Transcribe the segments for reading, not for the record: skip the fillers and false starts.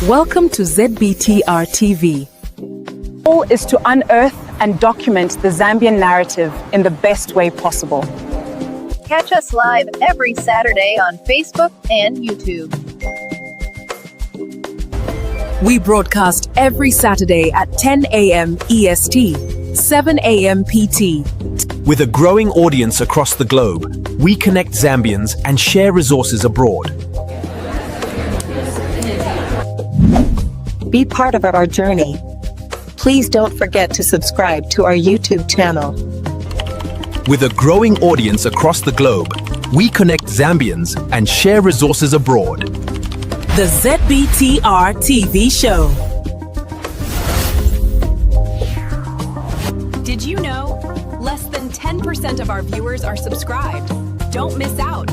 Welcome to ZBTR TV. The goal is to unearth and document the Zambian narrative in the best way possible. Catch us live every Saturday on Facebook and YouTube. We broadcast every Saturday at 10 a.m. EST, 7 a.m. PT. With a growing audience across the globe, we connect Zambians and share resources abroad. Be part of our journey. Please don't forget to subscribe to our YouTube channel. With a growing audience across the globe, we connect Zambians and share resources abroad. The ZBTR TV show. Did you know? Less than 10% of our viewers are subscribed. Don't miss out.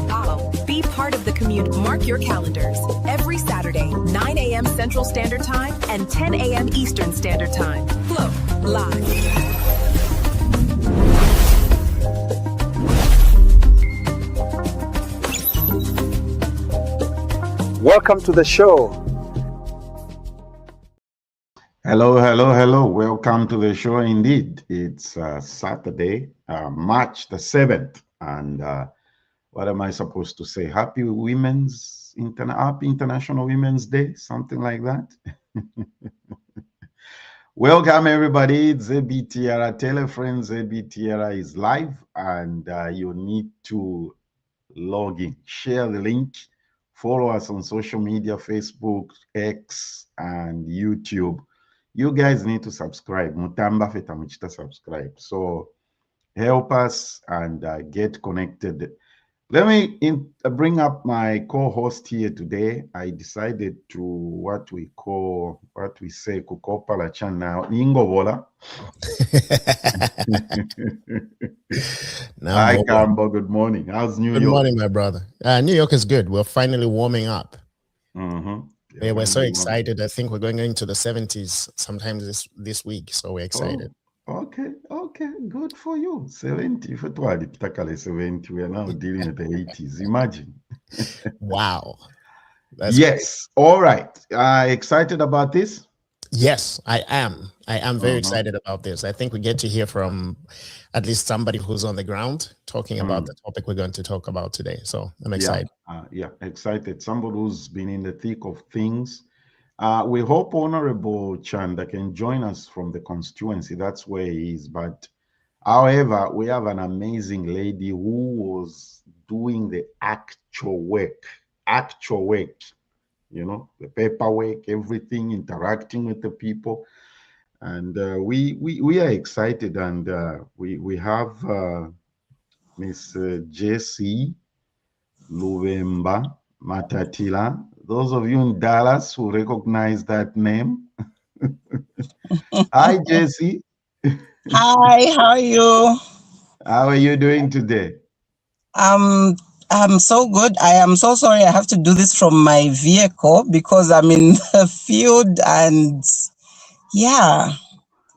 Be part of the commute. Mark your calendars. Every Saturday, 9 a.m. Central Standard Time and 10 a.m. Eastern Standard Time. Flow live. Welcome to the show. Hello. Welcome to the show indeed. It's Saturday, March the 7th. And what am I supposed to say? Happy International Women's Day, something like that. Welcome everybody. It's ZBTR. Tell a friend ZBTR is live, and you need to log in. Share the link. Follow us on social media, Facebook, X, and YouTube. You guys need to subscribe. Mutamba feta muchita subscribe. So help us and get connected. Let me bring up my co-host here today. I decided to what we say Chilufya Chanda Ingovola. Hi Kambo, good morning. How's New York? Good morning, my brother. New York is good. We're finally warming up. Yeah, we're so excited. I think we're going into the 70s sometimes this week, so we're excited. Okay, good for you. 70 for 70. We are now dealing with the 80s. Imagine. Wow. Yes. Great. All right. Excited about this? Yes, I am. I am very excited about this. I think we get to hear from at least somebody who's on the ground talking about the topic we're going to talk about today. So I'm excited. Yeah, excited. Somebody who's been in the thick of things. We hope Honorable Chanda can join us from the constituency. That's where he is. But however, we have an amazing lady who was doing the actual work, you know, the paperwork, everything, interacting with the people. And we are excited. And we have Miss Jessy, Lubemba, Matatila. Those of you in Dallas who recognize that name. Hi, Jessy. Hi, how are you? How are you doing today? I'm so good. I am so sorry I have to do this from my vehicle because I'm in the field and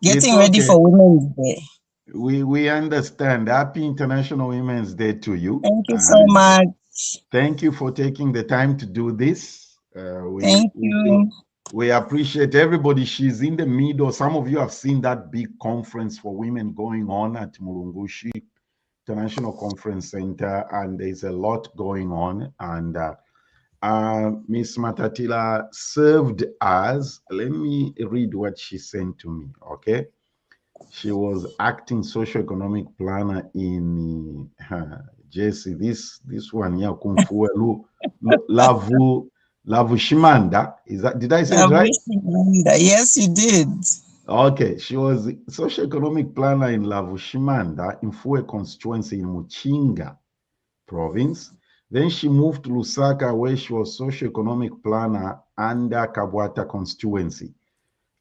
getting ready for Women's Day. We understand. Happy International Women's Day to you. Thank you so much. Thank you for taking the time to do this. Thank you. We appreciate everybody. She's in the middle. Some of you have seen that big conference for women going on at Mulungushi International Conference Center, and there's a lot going on. And Miss Matatila served as, let me read what she sent to me, okay? She was acting socio-economic planner in Jessy, this one here, Kung Fu Lavushimanda. Is that, did I say it right? Yes, you did. Okay, she was socio-economic planner in Lavushimanda, in Fue constituency in Muchinga province. Then she moved to Lusaka, where she was socio-economic planner under Kabwata constituency.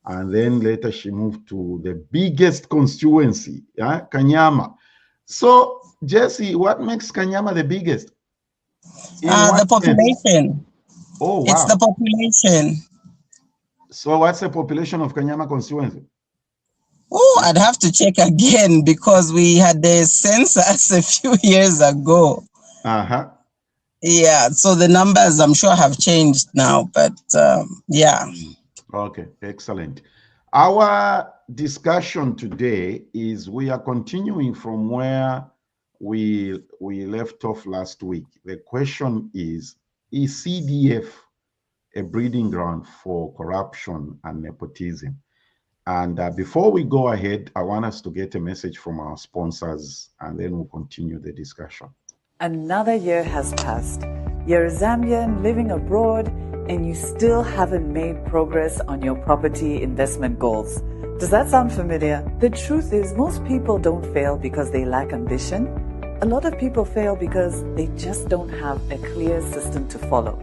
And then later she moved to the biggest constituency, Kanyama. So, Jessy, what makes Kanyama the biggest? The population. Oh, wow. It's the population. So what's the population of Kanyama constituency? Oh, I'd have to check again because we had the census a few years ago. Yeah, so the numbers I'm sure have changed now, but yeah. Okay, excellent. Our discussion today is we are continuing from where we left off last week. The question is CDF a breeding ground for corruption and nepotism? And before we go ahead, I want us to get a message from our sponsors, and then we'll continue the discussion. Another year has passed. You're a Zambian living abroad and you still haven't made progress on your property investment goals. Does that sound familiar? The truth is, most people don't fail because they lack ambition. A lot of people fail because they just don't have a clear system to follow.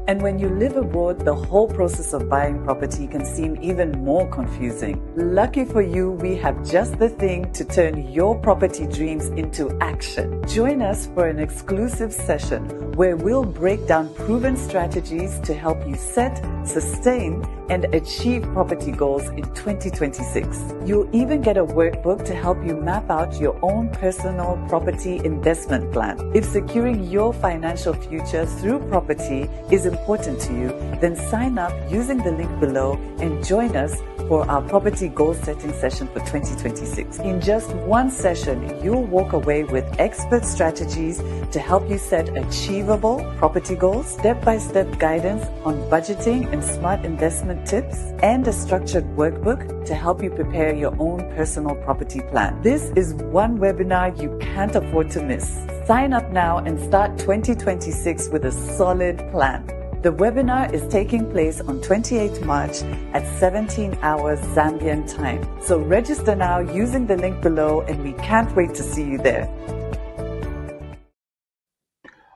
And when you live abroad, the whole process of buying property can seem even more confusing. Lucky for you, we have just the thing to turn your property dreams into action. Join us for an exclusive session where we'll break down proven strategies to help you set, sustain, and achieve property goals in 2026. You'll even get a workbook to help you map out your own personal property investment plan. If securing your financial future through property is important to you, then sign up using the link below and join us for our property goal setting session for 2026. In just one session, you'll walk away with expert strategies to help you set achievable property goals, step-by-step guidance on budgeting and smart investment tips, and a structured workbook to help you prepare your own personal property plan. This is one webinar you can't afford to miss. Sign up now and start 2026 with a solid plan. The webinar is taking place on 28th March at 17 hours Zambian time. So register now using the link below and we can't wait to see you there.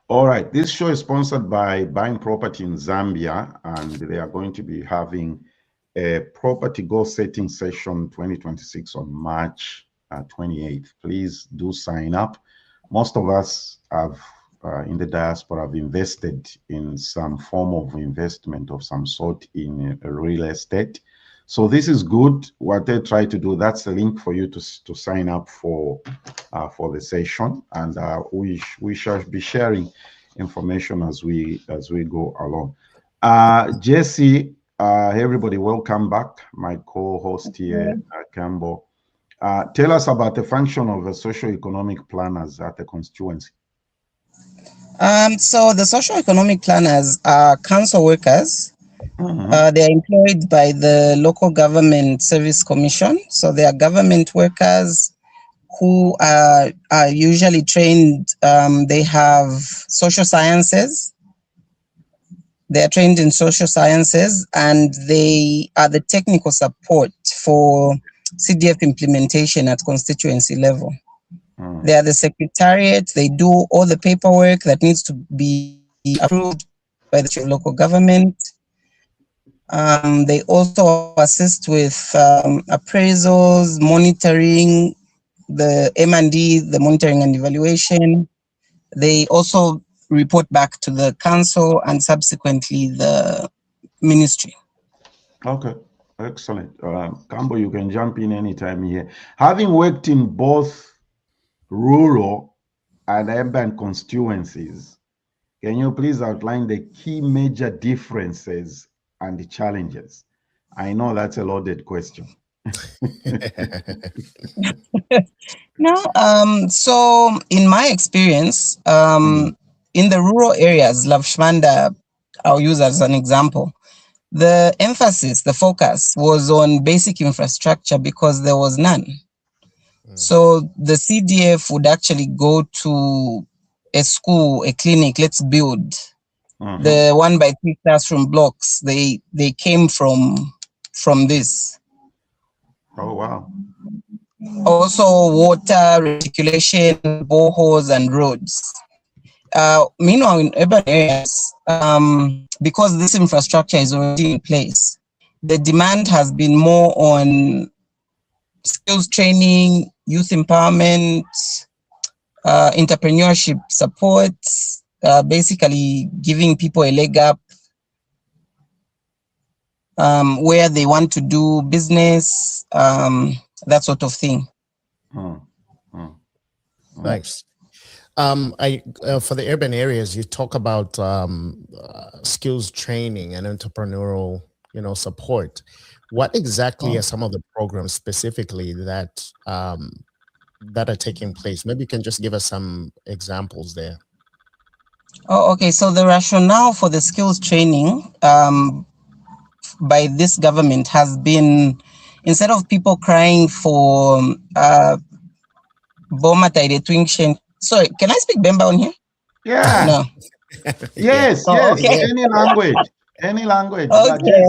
All right, this show is sponsored by Buying Property in Zambia, and they are going to be having a property goal setting session 2026 on March 28th. Please do sign up. Most of us have in the diaspora have invested in some form of investment of some sort in real estate. So this is good. What they try to do, that's the link for you to sign up for the session, and we shall be sharing information as we go along. Jessy, everybody, welcome back. My co-host here, Campbell. Tell us about the function of the socio-economic planners at the constituency. So the socio-economic planners are council workers. They are employed by the Local Government Service Commission. So they are government workers who are usually trained. They have social sciences. They are trained in social sciences, and they are the technical support for CDF implementation at constituency level. They are the secretariat. They do all the paperwork that needs to be approved by the local government. They also assist with appraisals, monitoring, the M&D, the monitoring and evaluation. They also report back to the council and subsequently the ministry. Okay, excellent. Cambo, you can jump in anytime here. Having worked in both rural and urban constituencies, can you please outline the key major differences and the challenges? I know that's a loaded question. No, so in my experience, in the rural areas, Lavshmanda, I'll use as an example, the emphasis, the focus was on basic infrastructure because there was none. So the CDF would actually go to a school, a clinic, let's build the 1x3 classroom blocks. They came from this. Oh, wow. Also water, reticulation, boreholes and roads. Meanwhile, in urban areas, because this infrastructure is already in place, the demand has been more on skills training, youth empowerment, entrepreneurship support, basically giving people a leg up where they want to do business, that sort of thing. Thanks. For the urban areas, you talk about skills training and entrepreneurial, support. What exactly are some of the programs specifically that are taking place? Maybe you can just give us some examples there. Oh, okay. So the rationale for the skills training by this government has been, instead of people crying for sorry, can I speak Bemba on here? Yeah. No. Yes, Oh, yes. okay. Any language. Any language. Okay.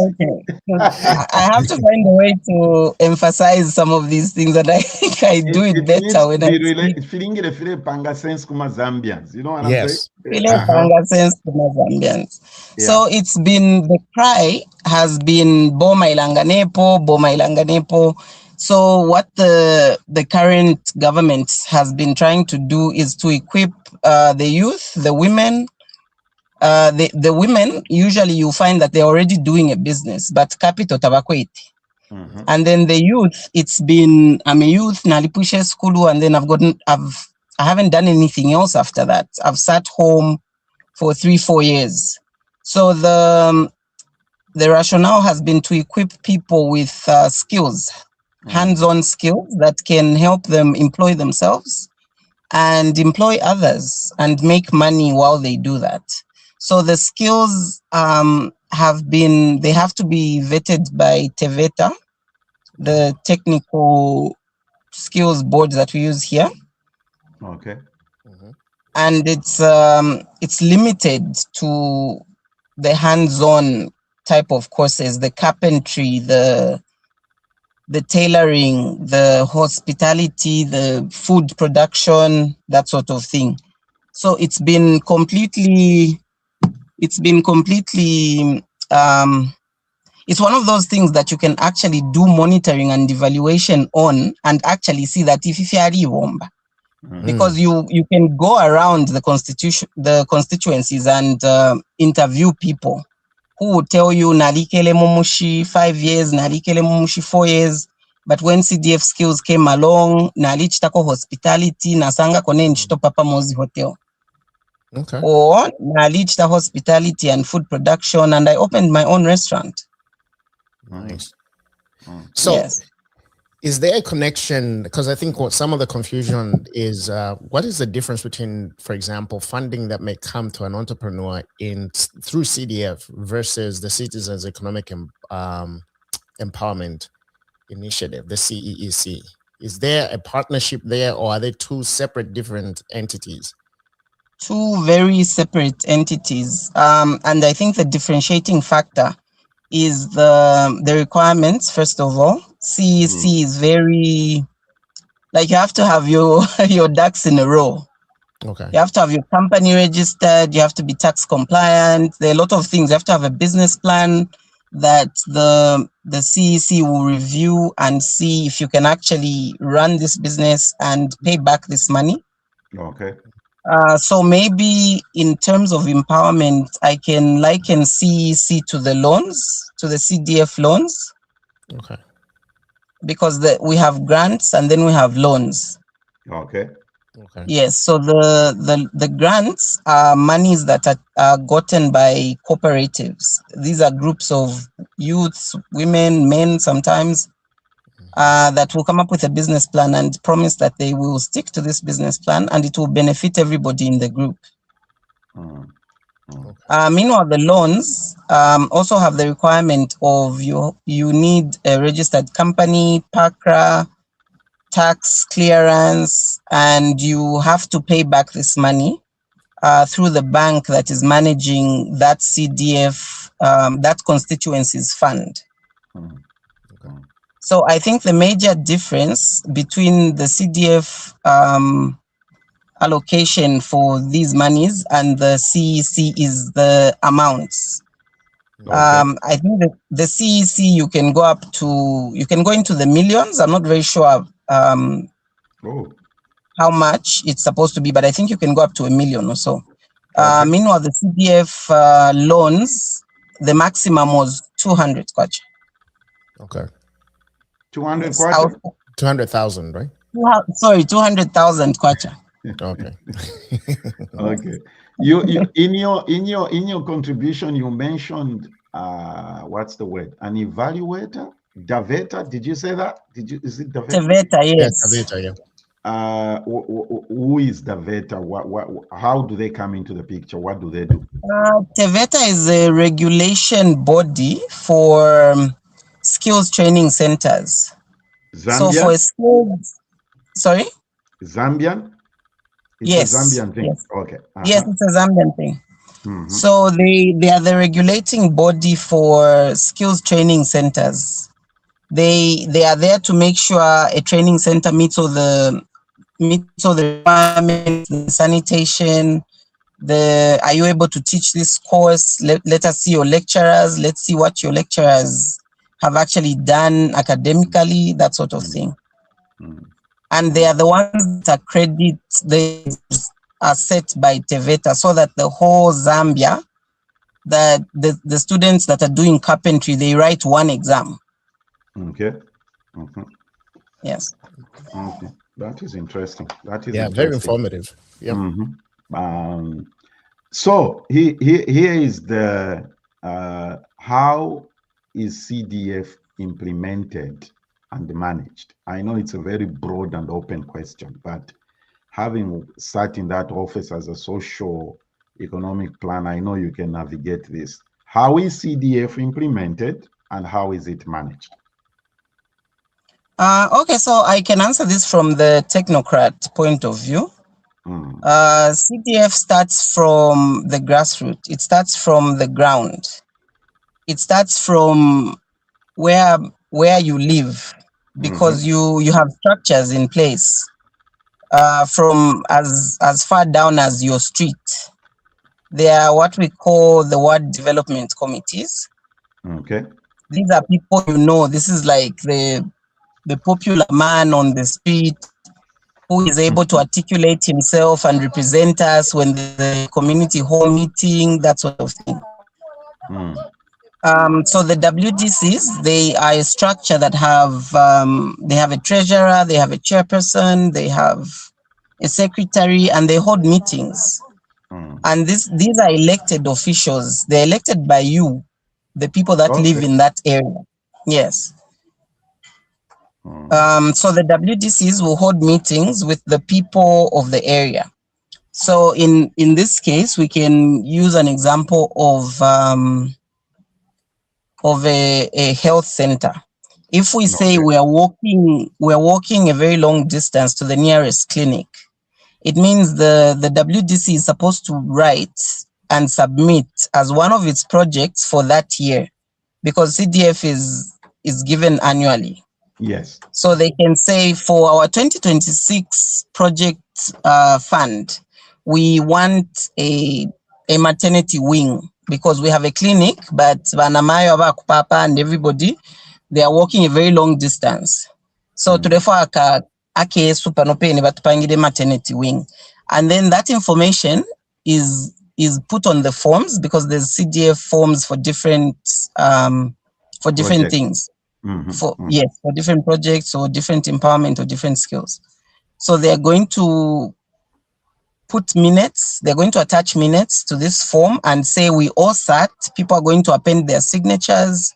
I have to find a way to emphasize some of these things, and I think I do it better when I speak. Panga sense kuma Zambians. You know what Yes. I'm saying? Zambians. Yeah. So it's been, the cry has been Boma Ilanganepo. So what the current government has been trying to do is to equip the youth, the women. The women, usually you find that they're already doing a business, but capital tabakwiti. And then the youth, it's been, I'm a youth, nalipushe school, and then I haven't done anything else after that. I've sat home for 3-4 years. So the rationale has been to equip people with skills, hands-on skills that can help them employ themselves and employ others and make money while they do that. So the skills they have to be vetted by TEVETA, the technical skills board that we use here. Okay. And it's limited to the hands-on type of courses, the carpentry, the tailoring, the hospitality, the food production, that sort of thing. So it's been completely it's one of those things that you can actually do monitoring and evaluation on and actually see that if because you can go around the constituencies and interview people who will tell you nalikele mumushi 5 years, nalikele mumushi 4 years, but when CDF skills came along, nalichitako hospitality, nasanga kone nchito papa mozi hotel. Okay. Or nalichita hospitality and food production, and I opened my own restaurant. Nice. So yes. Is there a connection? Because I think what some of the confusion is, what is the difference between, for example, funding that may come to an entrepreneur through CDF versus the Citizens Economic Empowerment Initiative, the CEEC? Is there a partnership there, or are they two separate, different entities? Two very separate entities, and I think the differentiating factor is the requirements. First of all, CEC is very, like, you have to have your ducks in a row. Okay. You have to have your company registered. You have to be tax compliant. There are a lot of things. You have to have a business plan that the CEC will review and see if you can actually run this business and pay back this money. Okay. So maybe in terms of empowerment, I can liken CEC to the loans, to the CDF loans. Okay. Because we have grants and then we have loans. Okay. Okay. Yes. So the grants are monies that are gotten by cooperatives. These are groups of youths, women, men sometimes, that will come up with a business plan and promise that they will stick to this business plan and it will benefit everybody in the group. Meanwhile, the loans also have the requirement of you need a registered company, PACRA, tax clearance, and you have to pay back this money through the bank that is managing that CDF, that constituency's fund. Okay. So I think the major difference between the CDF allocation for these monies and the CEC is the amounts. Okay. I think the CEC you can go into the millions. I'm not very sure how much it's supposed to be, but I think you can go up to $1 million or so. Okay. Meanwhile, the CDF loans, the maximum was 200 kwacha. Okay. 200 kwacha? 200,000, right? Sorry, 200,000 kwacha. Okay. Okay. You in your contribution you mentioned what's the word? An evaluator? Daveta? Did you say that? Is it Daveta? Teveta, yes. Daveta, yeah. Who is Daveta? How do they come into the picture? What do they do? Teveta is a regulation body for skills training centers. Zambian? So for skills, sorry? Zambian? It's yes. a Zambian thing. Yes. Okay. Yes, it's a Zambian thing. So they are the regulating body for skills training centers. They are there to make sure a training center meets all the requirements, the sanitation. Are you able to teach this course? Let us see your lecturers. Let's see what your lecturers have actually done academically, that sort of thing. And they are the ones that credit they are set by Teveta, so that the whole Zambia, that the students that are doing carpentry, they write one exam. Okay. Yes. Okay. That is interesting. That is very informative. Yeah. So here is the how is CDF implemented and managed? I know it's a very broad and open question, but having sat in that office as a socio-economic plan, I know you can navigate this. How is CDF implemented and how is it managed? Okay, so I can answer this from the technocrat point of view. CDF starts from the grassroots. It starts from the ground. It starts from where you live, because you have structures in place from as far down as your street. There are what we call the ward development committees. Okay. These are people this is like the popular man on the street who is able to articulate himself and represent us when the community hall meeting, that sort of thing. So the WDCs, they are a structure that they have a treasurer, they have a chairperson, they have a secretary, and they hold meetings. And these are elected officials. They're elected by you, the people that live in that area. Yes. So the WDCs will hold meetings with the people of the area. So in this case, we can use an example of a health center. If we say we're walking a very long distance to the nearest clinic, it means the WDC is supposed to write and submit as one of its projects for that year, because CDF is given annually. Yes. So they can say, for our 2026 project fund, we want a maternity wing, because we have a clinic, but Vanamayo, Papa, and everybody, they are walking a very long distance. So to the ake supernope but pangide maternity wing. And then that information is put on the forms, because there's CDF forms for different things. For different projects or different empowerment or different skills. So they're going to put minutes, they're going to attach minutes to this form and say we all sat, people are going to append their signatures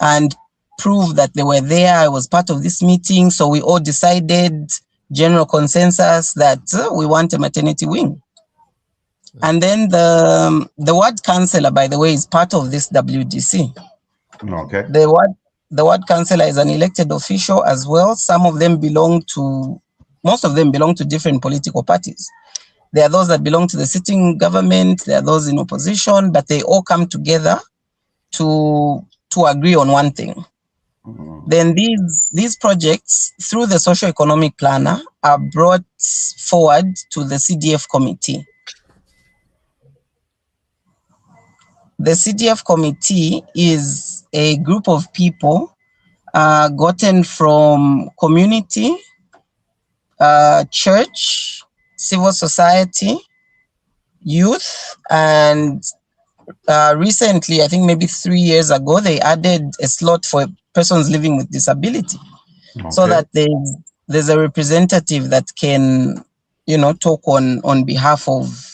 and prove that they were there, I was part of this meeting, so we all decided, general consensus, that we want a maternity wing. And then the ward councillor, by the way, is part of this WDC. Okay. The ward councillor is an elected official as well. Most of them belong to different political parties. There are those that belong to the sitting government, there are those in opposition, but they all come together to agree on one thing. Then these projects, through the socio-economic planner, are brought forward to the CDF committee. The CDF committee is a group of people gotten from community, church, civil society, youth, and recently, I think maybe 3 years ago, they added a slot for persons living with disability, so that there's a representative that can talk on behalf of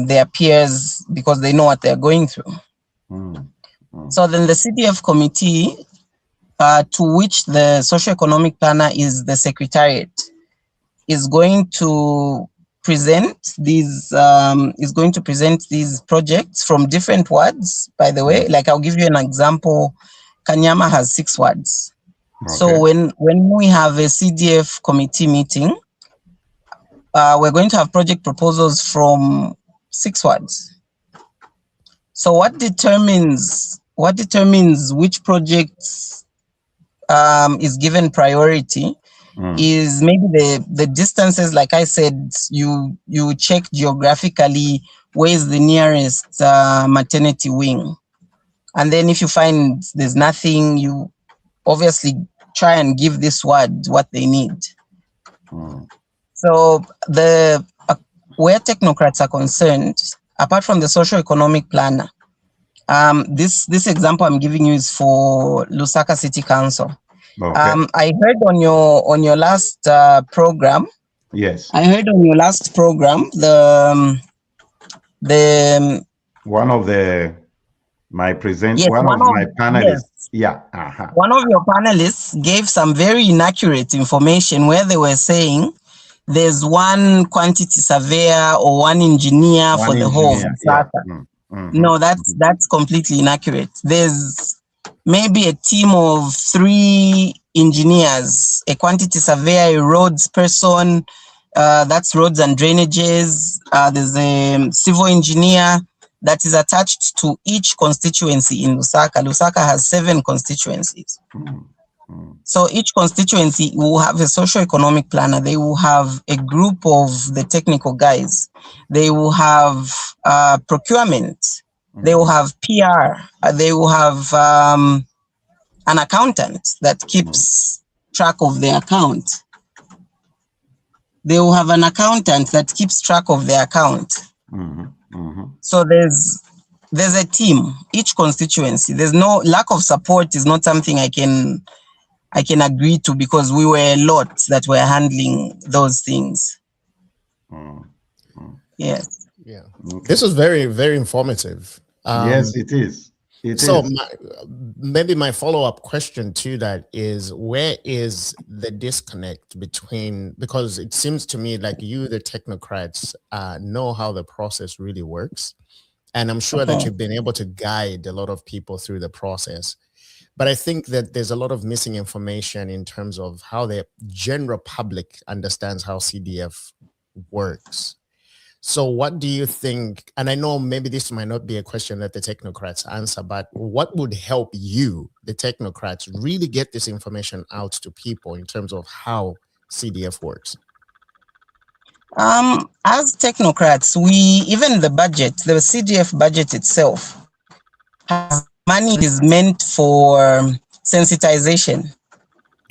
their peers because they know what they're going through. So then the CDF committee, to which the socio-economic planner is the secretariat, is going to present these projects from different wards, by the way. Like, I'll give you an example. Kanyama has 6 wards. So when we have a CDF committee meeting, we're going to have project proposals from 6 wards. So what determines which projects is given priority is maybe the distances. Like I said, you check geographically where is the nearest maternity wing, and then if you find there's nothing, you obviously try and give this ward what they need. So where technocrats are concerned, apart from the socio-economic planner, this example I'm giving you is for Lusaka City Council. I heard on your last program. Yes. I heard on your last program one of my panelists. Yes. One of your panelists gave some very inaccurate information where they were saying there's one quantity surveyor or one engineer for the whole of Lusaka. No, that's completely inaccurate. There's maybe a team of 3 engineers, a quantity surveyor, a roads person, that's roads and drainages. There's a civil engineer that is attached to each constituency in Lusaka. Lusaka has 7 constituencies. So each constituency will have a socio-economic planner. They will have a group of the technical guys. They will have procurement. They will have PR. They will have an accountant that keeps track of their account. They will have an accountant that keeps track of their account. So there's a team, each constituency. There's no lack of support is not something I can agree to, because we were a lot that were handling those things. Yes. Yeah. This was very, very informative. Yes, it is. Maybe my follow-up question to that is, where is the disconnect between, because it seems to me like you, the technocrats, know how the process really works. And I'm sure that you've been able to guide a lot of people through the process. But I think that there's a lot of missing information in terms of how the general public understands how CDF works. So what do you think, and I know maybe this might not be a question that the technocrats answer, but what would help you, the technocrats, really get this information out to people in terms of how CDF works? As technocrats, even the budget, the CDF budget itself, has money is meant for sensitization.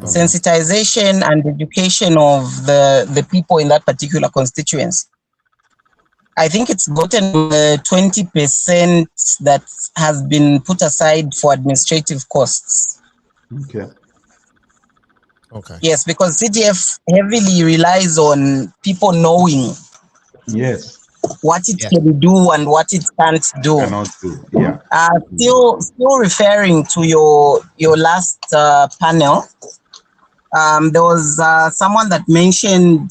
Sensitization and education of the people in that particular constituency. I think it's gotten 20% that has been put aside for administrative costs. Okay. Yes, because CDF heavily relies on people knowing what it can do and what it can't do. Still referring to your last panel, there was someone that mentioned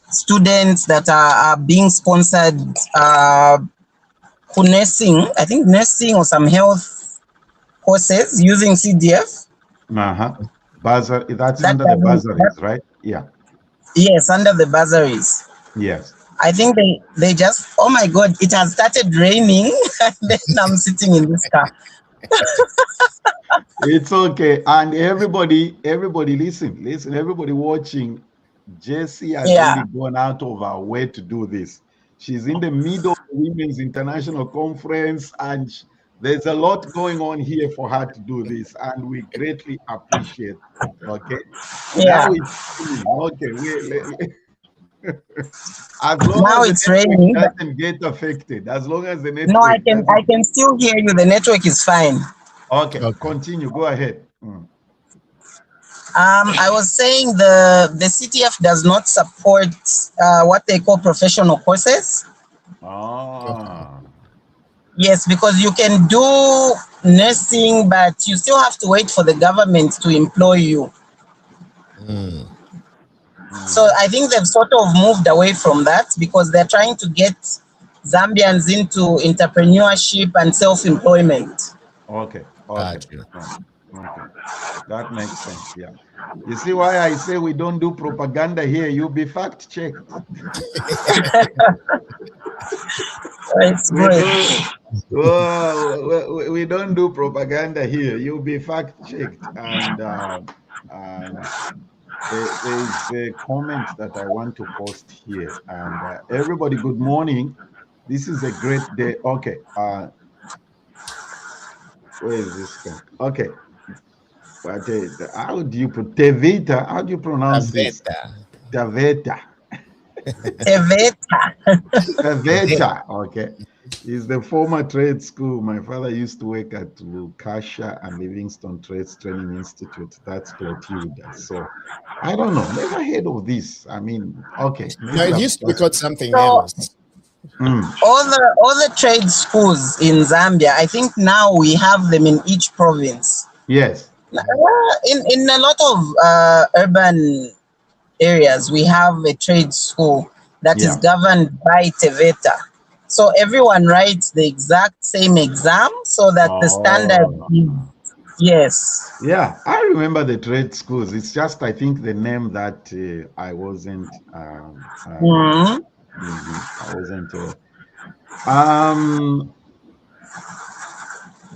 students that are being sponsored for nursing, I think nursing or some health courses using CDF. That's under the bursaries, right? Yeah. Yes, under the bursaries. Yes. I think they just, oh my God, it has started raining and then I'm sitting in this car. It's okay. And everybody listen, everybody watching, Jessy has really gone out of her way to do this. She's in the middle of the Women's International Conference, and there's a lot going on here for her to do this, and we greatly appreciate it. Okay. Yeah. As long now as it's raining, doesn't get affected. As long as the network. No, I can still hear you. The network is fine. Okay, continue. Go ahead. I was saying the CTF does not support what they call professional courses. Yes, because you can do nursing, but you still have to wait for the government to employ you. So I think they've sort of moved away from that because they're trying to get Zambians into entrepreneurship and self-employment. Okay. That makes sense, yeah. You see why I say we don't do propaganda here? You'll be fact-checked. It's great. We don't do propaganda here. You'll be fact-checked. And there's a comment that I want to post here. And everybody, good morning. This is a great day. Okay. Where is this going? Okay. But how do you put Tevita? How do you pronounce this? Teveta. Teveta. Okay. It's the former trade school. My father used to work at Lukasha and Livingstone Trades Training Institute. That's Clotilda. So I don't know. Never heard of this. I mean, okay. No, it used to be called something else. All the trade schools in Zambia, I think now we have them in each province. Yes. In a lot of urban areas, we have a trade school that is governed by Teveta. So everyone writes the exact same exam so that the standard is, yes. Yeah, I remember the trade schools. It's just, I think, the name that I wasn't I wasn't.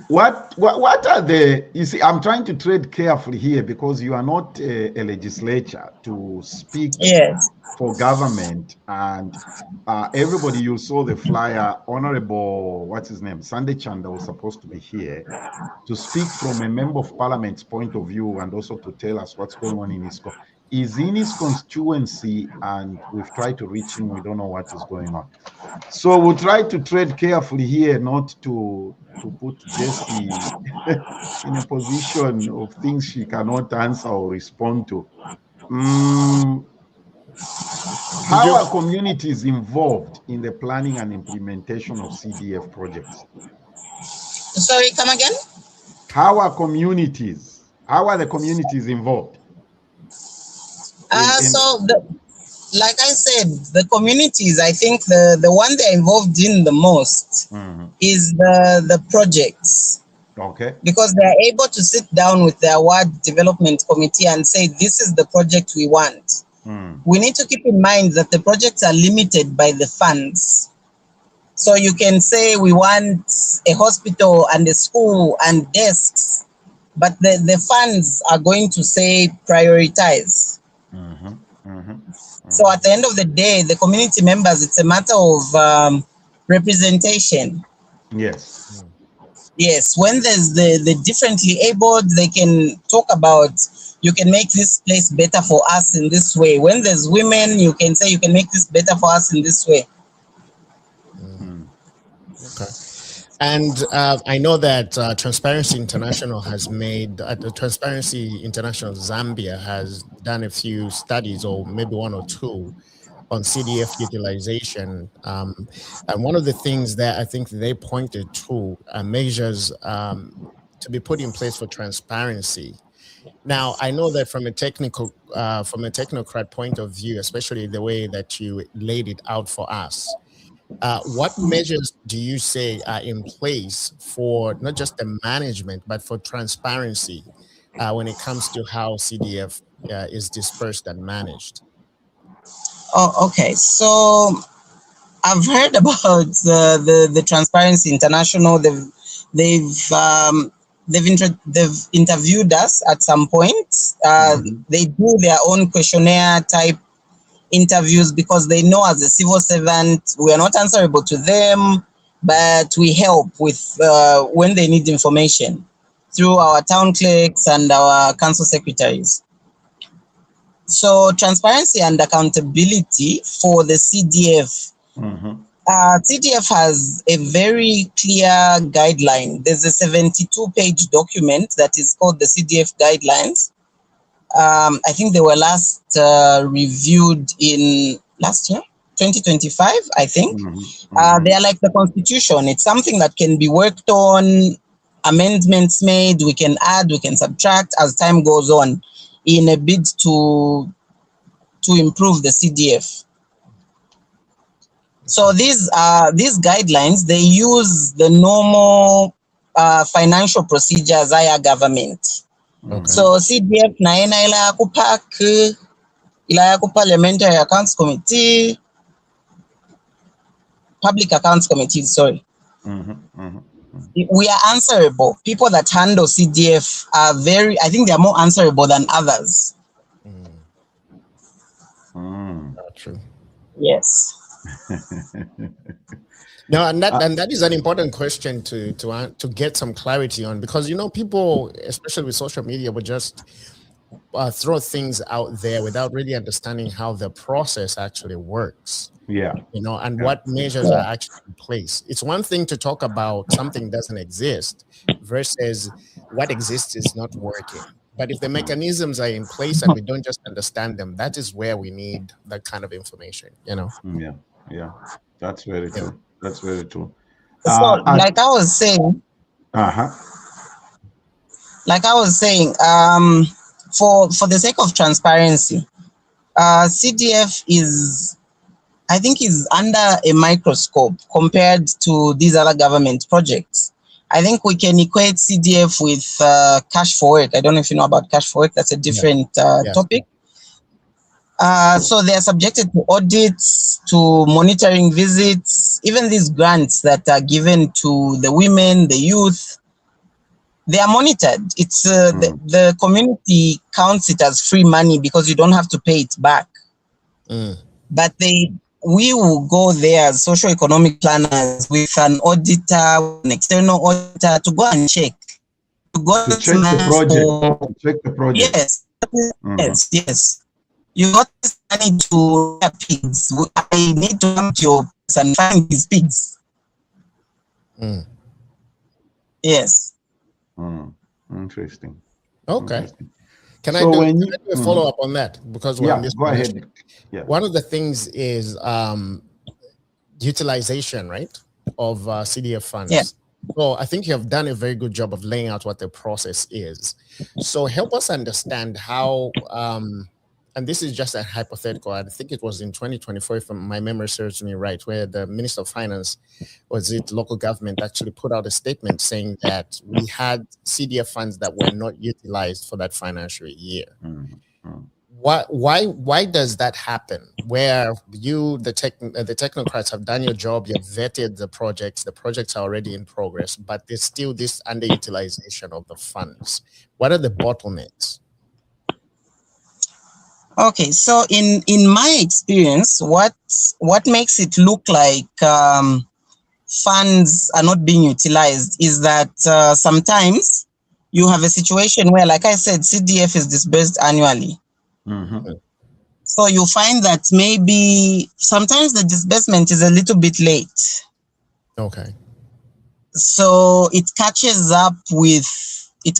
What are the? You see, I'm trying to tread carefully here because you are not a legislature to speak for government, and everybody. You saw the flyer. Honorable, what's his name? Sunday Chanda was supposed to be here to speak from a member of parliament's point of view and also to tell us what's going on in his constituency, and we've tried to reach him. We don't know what is going on. So we'll try to tread carefully here, not to put Jessy in a position of things she cannot answer or respond to. How are communities involved in the planning and implementation of CDF projects? Sorry, come again? How are the communities involved? Like I said, the communities, I think the one they're involved in the most is the projects. Okay. Because they're able to sit down with the award development committee and say, this is the project we want. We need to keep in mind that the projects are limited by the funds. So you can say we want a hospital and a school and desks, but the funds are going to say prioritize. So at the end of the day, the community members, it's a matter of representation. Yes. Yes, when there's the differently abled, they can talk about, you can make this place better for us in this way. When there's women, you can say you can make this better for us in this way. Okay. And I know that Transparency International has made, Transparency International Zambia has done a few studies, or maybe one or two, on CDF utilization. And one of the things that I think they pointed to are measures to be put in place for transparency. Now, I know that from a technocrat point of view, especially the way that you laid it out for us, what measures do you say are in place for not just the management, but for transparency when it comes to how CDF is dispersed and managed? Oh, okay. So I've heard about the Transparency International. They've interviewed us at some point. They do their own questionnaire type interviews because they know as a civil servant we are not answerable to them, but we help with when they need information through our town clerks and our council secretaries. So transparency and accountability for the CDF. CDF has a very clear guideline. There's a 72-page document that is called the CDF guidelines. I think they were last reviewed in last year, 2025, I think. They are like the constitution. It's something that can be worked on, amendments made, we can add, we can subtract as time goes on in a bid to improve the CDF. So these guidelines, they use the normal financial procedures aya government. Okay. So CDF naena ila kupak, ila Parliamentary Accounts Committee, Public Accounts Committee, sorry. We are answerable. People that handle CDF are I think they are more answerable than others. True. Yes. No, and that is an important question to get some clarity on, because people, especially with social media, will just throw things out there without really understanding how the process actually works. And what measures are actually in place. It's one thing to talk about something doesn't exist versus what exists is not working. But if the mechanisms are in place and we don't just understand them, that is where we need that kind of information, Yeah, that's very true. That's very true. So, like I was saying, for the sake of transparency, CDF is under a microscope compared to these other government projects. I think we can equate CDF with cash for work. I don't know if you know about cash for work. That's a different topic. So they are subjected to audits, to monitoring visits, even these grants that are given to the women, the youth. They are monitored. It's the community counts it as free money because you don't have to pay it back. But we will go there as socio-economic planners with an auditor, an external auditor, to go and check. To check the project. Yes. You got this money to pigs. I need to come to your place and find these pigs. Yes. Interesting. Okay. Interesting. Can I do a follow up on that? Because go ahead. One of the things is utilization, right, of CDF funds. Yeah. So I think you have done a very good job of laying out what the process is. So help us understand how, and this is just a hypothetical, I think it was in 2024, if my memory serves me right, where the Minister of Finance, local government, actually put out a statement saying that we had CDF funds that were not utilized for that financial year. Why does that happen? Where you, the technocrats, have done your job, you've vetted the projects are already in progress, but there's still this underutilization of the funds. What are the bottlenecks? Okay, so in my experience, what makes it look like funds are not being utilized is that sometimes you have a situation where, like I said, CDF is disbursed annually. So you find that maybe sometimes the disbursement is a little bit late. Okay. So it catches up with the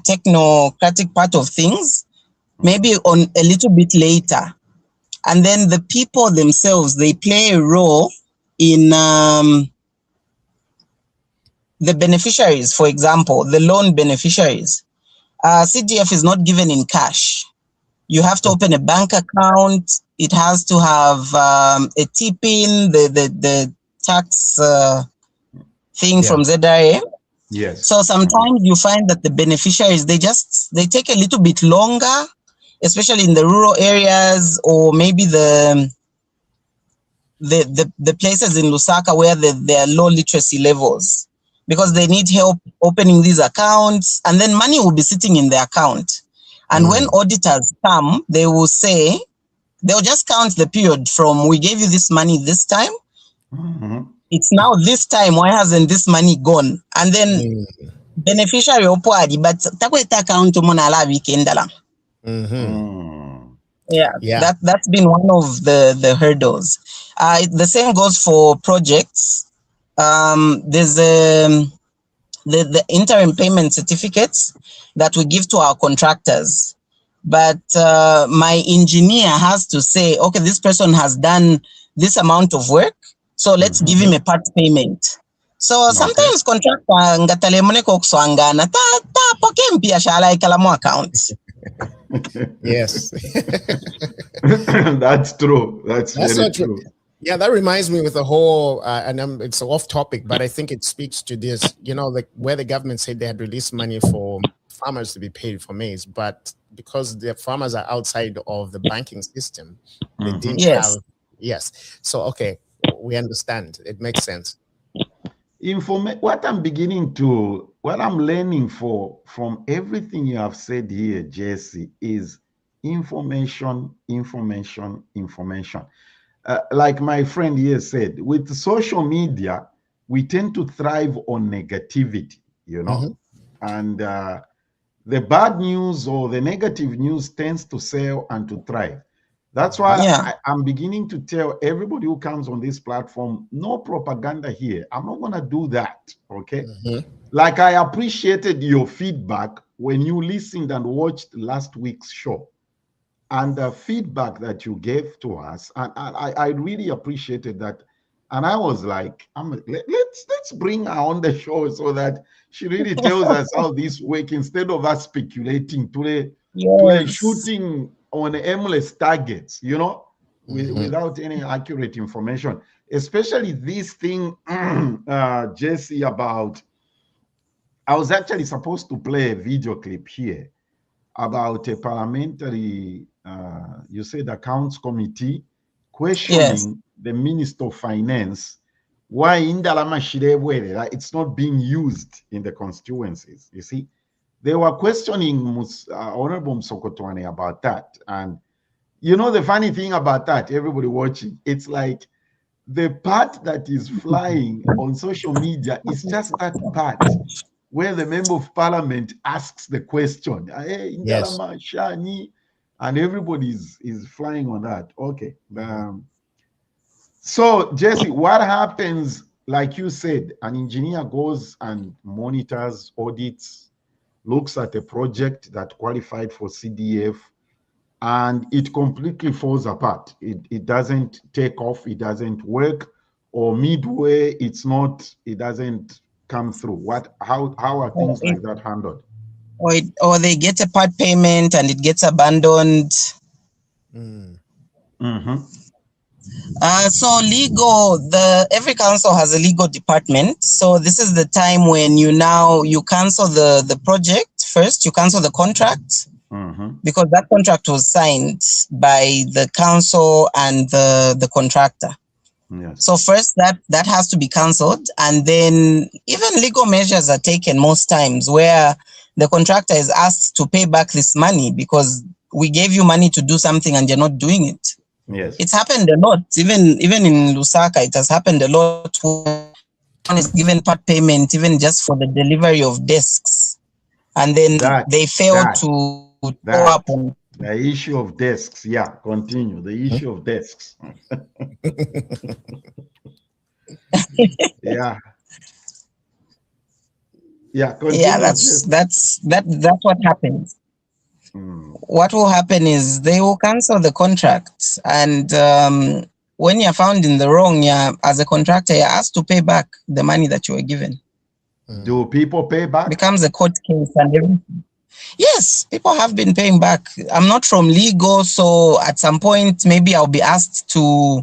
technocratic part of things, maybe on a little bit later. And then the people themselves, they play a role in the beneficiaries, for example, the loan beneficiaries. CDF is not given in cash. You have to open a bank account. It has to have a TPIN, the tax thing from ZRA. Yes. So sometimes you find that the beneficiaries, they take a little bit longer, especially in the rural areas, or maybe the places in Lusaka where there are low literacy levels, because they need help opening these accounts, and then money will be sitting in the account. And when auditors come, they will say, they'll just count the period from, we gave you this money this time. It's now this time, why hasn't this money gone? And then beneficiary opwadi, but takweta account monala weekend alam. Yeah, that's been one of the hurdles. The same goes for projects. There's the interim payment certificates. that we give to our contractors. But my engineer has to say, okay, this person has done this amount of work, so let's give him a part payment. So sometimes contractor ngatalemone kokuswangana ta poke mpia shala ikalamu account. Yes. That's true. That's very true. Yeah, that reminds me with the whole, it's off topic, but I think it speaks to this, like where the government said they had released money for farmers to be paid for maize, but because the farmers are outside of the banking system, they didn't have. Yes. So, okay, we understand. It makes sense. What I'm learning from everything you have said here, Jessy, is information. Like my friend here said, with social media, we tend to thrive on negativity, and the bad news or the negative news tends to sell and to thrive. That's why I'm beginning to tell everybody who comes on this platform, no propaganda here. I'm not going to do that, okay? Like I appreciated your feedback when you listened and watched last week's show. And the feedback that you gave to us, and I really appreciated that. And I was like, let's bring her on the show so that she really tells us how this works instead of us speculating to the shooting on aimless targets, without any accurate information. Especially this thing, Jessy, about, I was actually supposed to play a video clip here about a parliamentary, you said accounts committee, questioning the Minister of Finance why Indalama Shirewere, it's not being used in the constituencies. You see, they were questioning Honorable Msokotwane about that. And the funny thing about that, everybody watching, it's like the part that is flying on social media is just that part where the member of parliament asks the question. Hey, Indalama Shani, and everybody is flying on that. Okay. So, Jessy, what happens, like you said, an engineer goes and monitors, audits, looks at a project that qualified for CDF, and it completely falls apart. It doesn't take off, it doesn't work, or midway, it doesn't come through. How are things like that handled? Or they get a part payment and it gets abandoned. So legal, every council has a legal department. So this is the time when you cancel the project first, you cancel the contract, because that contract was signed by the council and the contractor. So first that has to be cancelled, and then even legal measures are taken most times where the contractor is asked to pay back this money because we gave you money to do something and you're not doing it. Yes, it's happened a lot. Even in Lusaka, it has happened a lot. One is given part payment even just for the delivery of desks, and then they fail to follow up on the issue of desks. Continue the issue of desks. Continue. That's what happens. What will happen is they will cancel the contract, and when you're found in the wrong, as a contractor, you're asked to pay back the money that you were given. Do people pay back? Becomes a court case and everything. Yes, people have been paying back. I'm not from legal, so at some point maybe I'll be asked to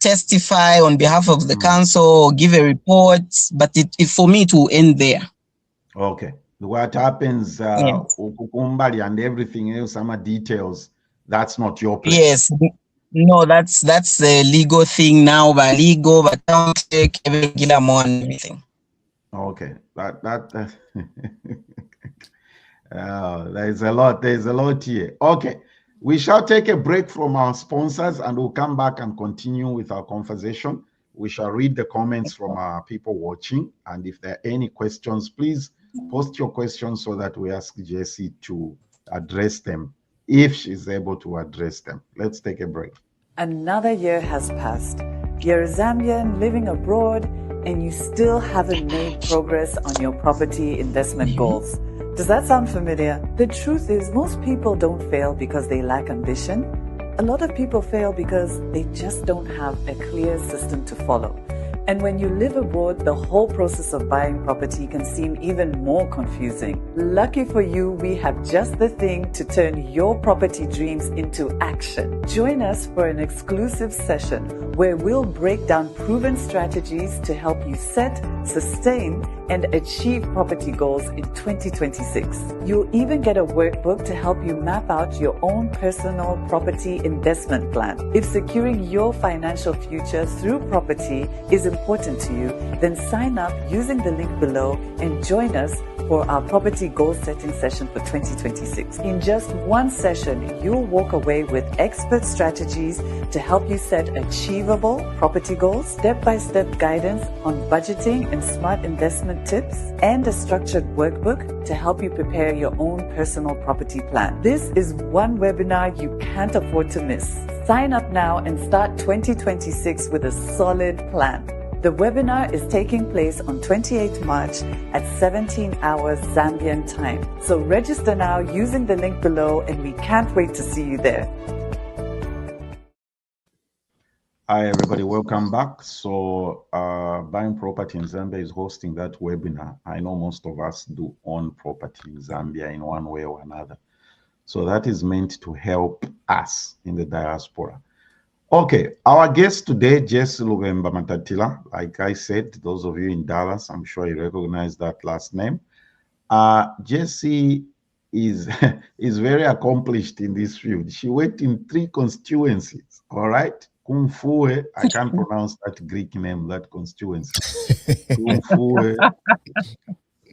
testify on behalf of the council or give a report, but for me to end there. Okay. What happens, Ukukumbali and everything else, some details, that's not your place. Yes. No, that's the legal thing now, but legal, but don't take everything. Okay. There's a lot here. Okay. We shall take a break from our sponsors and we'll come back and continue with our conversation. We shall read the comments from our people watching. And if there are any questions, please post your questions so that we ask Jessy to address them, if she's able to address them. Let's take a break. Another year has passed. You're a Zambian living abroad and you still haven't made progress on your property investment goals. Does that sound familiar? The truth is, most people don't fail because they lack ambition. A lot of people fail because they just don't have a clear system to follow. And when you live abroad, the whole process of buying property can seem even more confusing. Lucky for you, we have just the thing to turn your property dreams into action. Join us for an exclusive session where we'll break down proven strategies to help you set, sustain, and achieve property goals in 2026. You'll even get a workbook to help you map out your own personal property investment plan. If securing your financial future through property is important to you, then sign up using the link below and join us for our property goal setting session for 2026. In just one session, you'll walk away with expert strategies to help you set achievable property goals, step-by-step guidance on budgeting and smart investment tips, and a structured workbook to help you prepare your own personal property plan. This is one webinar you can't afford to miss. Sign up now and start 2026 with a solid plan. The webinar is taking place on 28th March at 17 hours Zambian time. So register now using the link below, and we can't wait to see you there. Hi everybody, welcome back. So buying property in Zambia is hosting that webinar. I know most of us do own property in Zambia in one way or another. So that is meant to help us in the diaspora. Okay, our guest today, Jessy Lubemba Matatila. Like I said, those of you in Dallas, I'm sure you recognize that last name. Jessy is is very accomplished in this field. She worked in 3 constituencies, all right? Kumfue, I can't pronounce that Greek name, that constituency.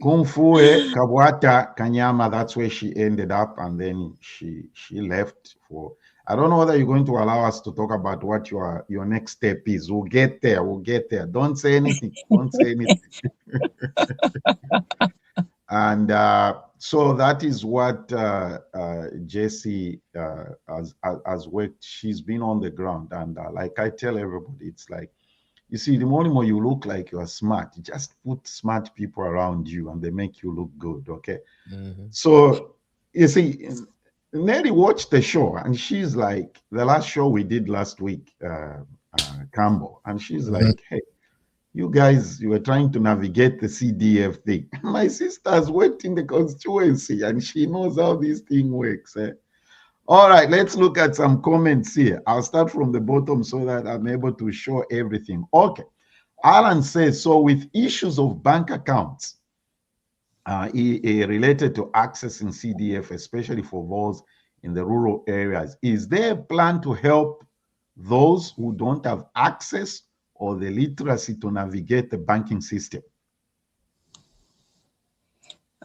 Kumfue, Kabwata, Kanyama, that's where she ended up, and then she left for... I don't know whether you're going to allow us to talk about what your next step is. We'll get there. We'll get there. Don't say anything. Don't say anything. And so that is what Jessy has worked. She's been on the ground. And like I tell everybody, it's like, you see, the more you look like you are smart, you just put smart people around you and they make you look good, okay? Mm-hmm. So, you see, Nelly watched the show and she's like, the last show we did last week, Campbell, and she's like, hey, you guys, you were trying to navigate the CDF thing. My sister's worked in the constituency and she knows how this thing works. Eh? All right, let's look at some comments here. I'll start from the bottom so that I'm able to show everything. Okay, Alan says, so with issues of bank accounts, related to accessing CDF, especially for those in the rural areas, is there a plan to help those who don't have access or the literacy to navigate the banking system?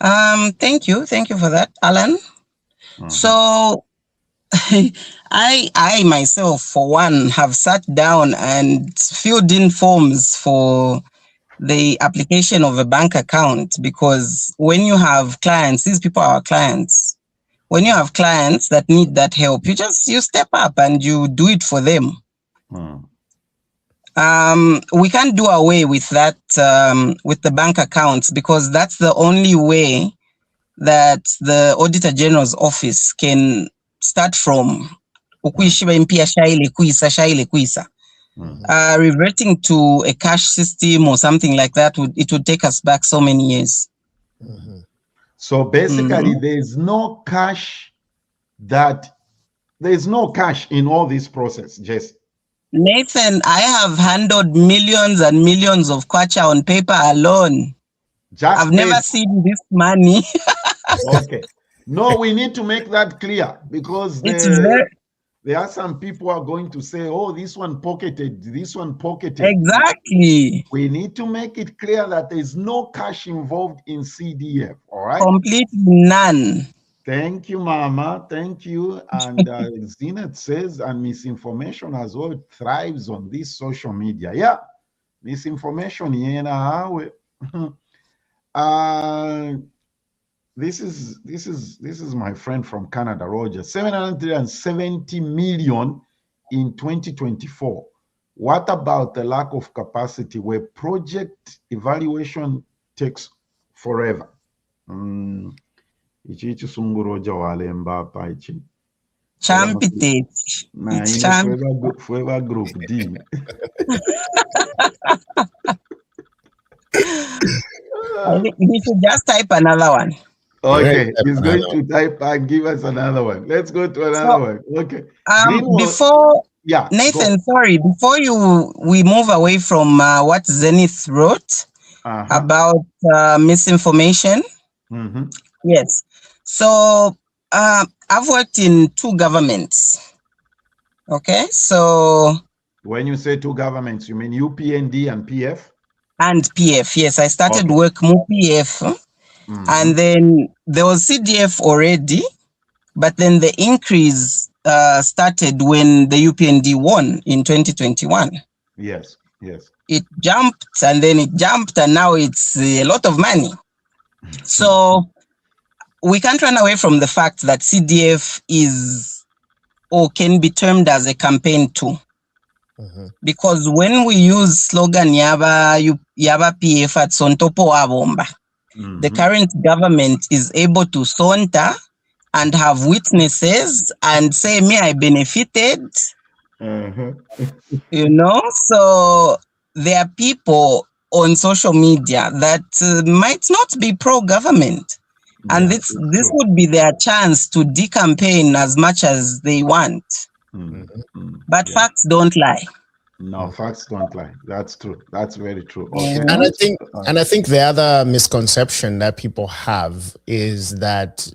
Thank you for that, Alan. So I myself, for one, have sat down and filled in forms for the application of a bank account, because when you have clients, these people are our clients. When you have clients that need that help, you step up and you do it for them. We can't do away with that, with the bank accounts, because that's the only way that the Auditor General's office can start from. Reverting to a cash system or something like that, it would take us back so many years. So basically, there's no cash in all this process, Jessy. Nathan, I have handled millions and millions of kwacha on paper alone. I've never seen this money. Okay. No, we need to make that clear, because there are some people who are going to say, oh, this one pocketed, this one pocketed. Exactly. We need to make it clear that there's no cash involved in CDF, all right? Completely none. Thank you, Mama. Thank you. And Zinat says, and misinformation as well thrives on this social media. Yeah, misinformation. This is my friend from Canada, Roger. 770 million in 2024. What about the lack of capacity where project evaluation takes forever? Ichi chisunguro Jawalemba Paichi. Champite. Nah, It's Fueva Group D. You should just type another one. Okay, he's going to type and give us another one. Let's go to another one. Okay. Before Nathan, sorry, before we move away from what Zenith wrote about misinformation. Yes. So I've worked in 2 governments. Okay, so when you say 2 governments, you mean UPND and PF? And PF, yes. I started work more PF, and then there was CDF already, but then the increase started when the UPND won in 2021. Yes. It jumped and then it jumped, and now it's a lot of money. So we can't run away from the fact that CDF is or can be termed as a campaign tool. Because when we use slogan Yaba PF at Sontopo Abomba, the current government is able to saunter and have witnesses and say, me, I benefited. You know, so there are people on social media that might not be pro-government. And this would be their chance to decampaign as much as they want. But facts don't lie. No, facts don't lie. That's true. That's very true. Okay. And I think the other misconception that people have is that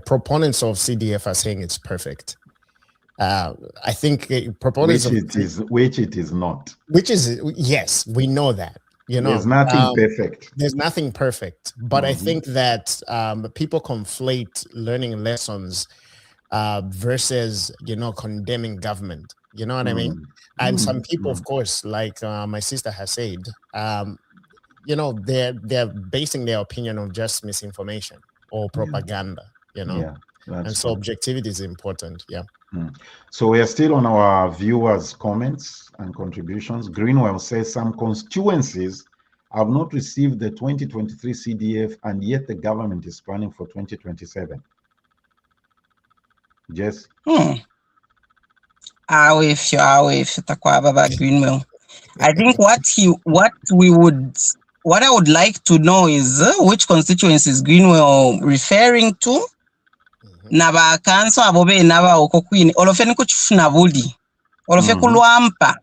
proponents of CDF are saying it's perfect. I think proponents which it is not. Which is, yes, we know that. You know, there's nothing perfect. There's nothing perfect. But I think that people conflate learning lessons versus, condemning government. You know what I mean? And some people, of course, like my sister has said, they're basing their opinion on just misinformation or propaganda, and so objectivity is important. So we are still on our viewers' comments and contributions. Greenwell says some constituencies have not received the 2023 CDF, and yet the government is planning for 2027. Jess? Greenwell. I think what I would like to know is which constituencies Greenwell referring to. Naba kanso abobe naba okokwini olofeni kuchifuna budi olofe kulwampa.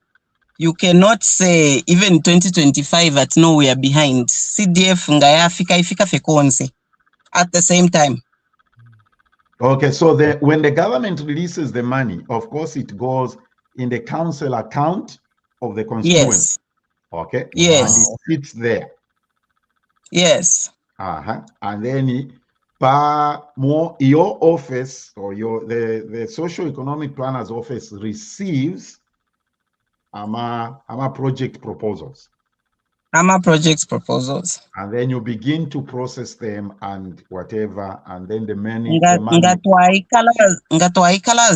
You cannot say even 2025 at no we are behind. CDF ngaya ifika fekonse at the same time. Okay, so when the government releases the money, of course it goes in the council account of the constituency. Yes. Okay. Yes. And it sits there. Yes. And then your office or the socio-economic planner's office receives project proposals. Project proposals. And then you begin to process them and whatever, and then the money.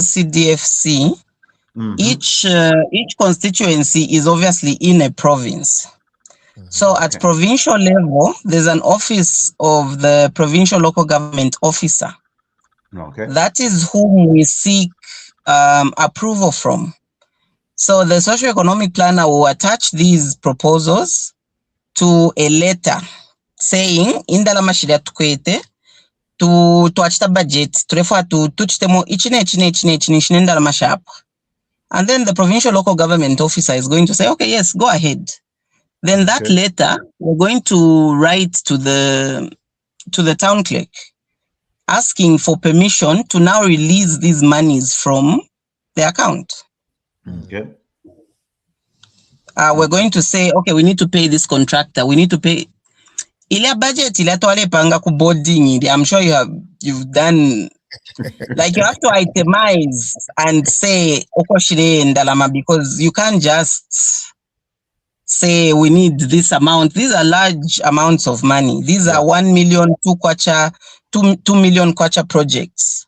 CDFC. Each constituency is obviously in a province. So at provincial level, there's an office of the provincial local government officer. That is whom we seek approval from. So the socio-economic planner will attach these proposals to a letter saying indala mashida tukwete to achita budget to refer to tuchitemo ichine indala mashapa. And then the provincial local government officer is going to say, okay, yes, go ahead. Then that letter, we're going to write to the town clerk asking for permission to now release these monies from the account. We're going to say, okay, we need to pay this contractor. We need to pay. Ile budget ile toale panga ku boarding. I'm sure you've done. Like you have to itemize and say okoshire ndalama, because you can't just say we need this amount. These are large amounts of money. These are 1 million, 2 million kwacha projects.